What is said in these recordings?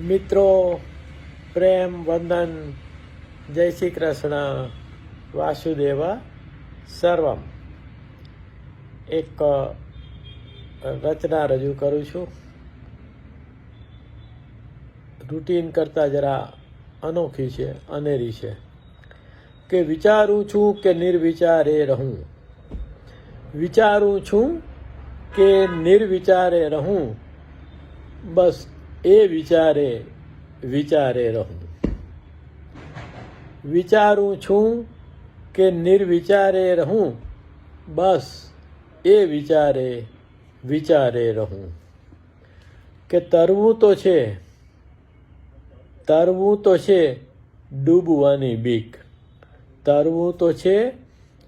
મિત્રો, પ્રેમ વંદન, જય શ્રી કૃષ્ણ, વાસુદેવ સર્વમ. એક રચના રજૂ કરું છું. રૂટીન કરતાં જરા અનોખી છે, અનેરી છે. કે વિચારું છું કે નિર્વિચારે રહું, વિચારું છું કે નિર્વિચારે રહું, બસ એ વિચારે વિચારે રહું. વિચારું છું કે નિર્વિચારે રહું, બસ એ વિચારે વિચારે રહું. કે તરવું તો છે, તરવું તો છે ડૂબવાની બીક, તરવું તો છે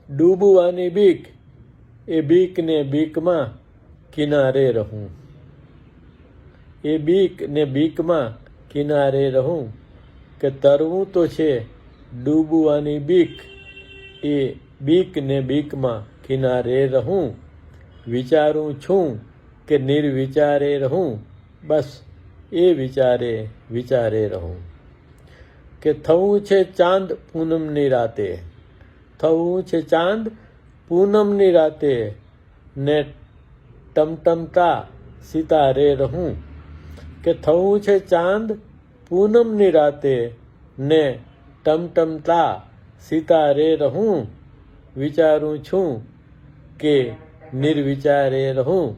ડૂબવાની બીક, એ બીકને બીકમાં કિનારે રહું. એ બીક ને બીકમાં કિનારે રહું. કે તરવું તો છે ડૂબવાની બીક, એ બીક ને બીકમાં કિનારે રહું. વિચારું છું કે નિર્વિચારે રહું, બસ એ વિચારે વિચારે રહું. કે થવું છે ચાંદ પૂનમની રાતે, થવું છે ચાંદ પૂનમની રાતે, ને ટમટમતા સિતારે રહું. કે થવું છે ચાંદ પૂનમની રાતે, ને ટમટમતા સિતારે રહું. વિચારું છું કે નિર્વિચારે રહું,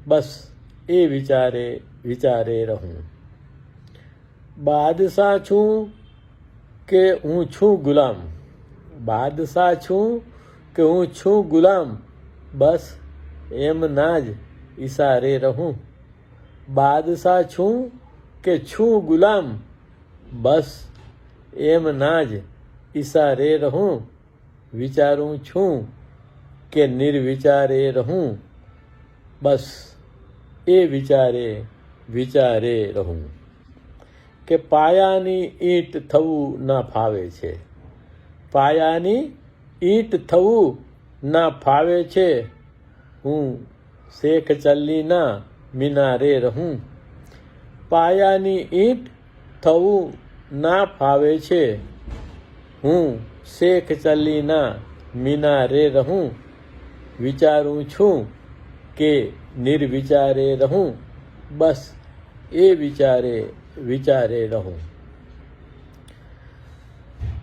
બસ એ વિચારે વિચારે રહું. બાદશાહ છું કે હું છું ગુલામ, બાદશાહ છું કે હું છું ગુલામ, બસ એમના જ ઈશારે રહું. બાદશાહ છું કે છું ગુલામ, બસ એમના જ ઈશારે રહું. વિચારું છું કે નિર્વિચારે રહું, બસ એ વિચારે વિચારે રહું. કે પાયાની ઈંટ થવું ના ફાવે છે, પાયાની ઈંટ થવું ના ફાવે છે, હું શેખ ચલ્લીના મિનારે રહું. પાયાની ઈંટ થવું ના ફાવે છે, હું શેખ ચલ્લીના મિનારે રહું. વિચારું છું કે નિર્વિચારે રહું, બસ એ વિચારે વિચારે રહું.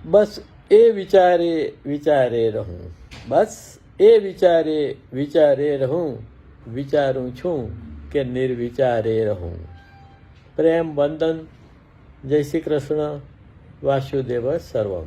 બસ એ વિચારે વિચારે રહું, બસ એ વિચારે વિચારે રહું. વિચારું છું કે નિર્વિચારે રહું. પ્રેમ વંદન, જય શ્રી કૃષ્ણ, વાસુદેવ સર્વમ.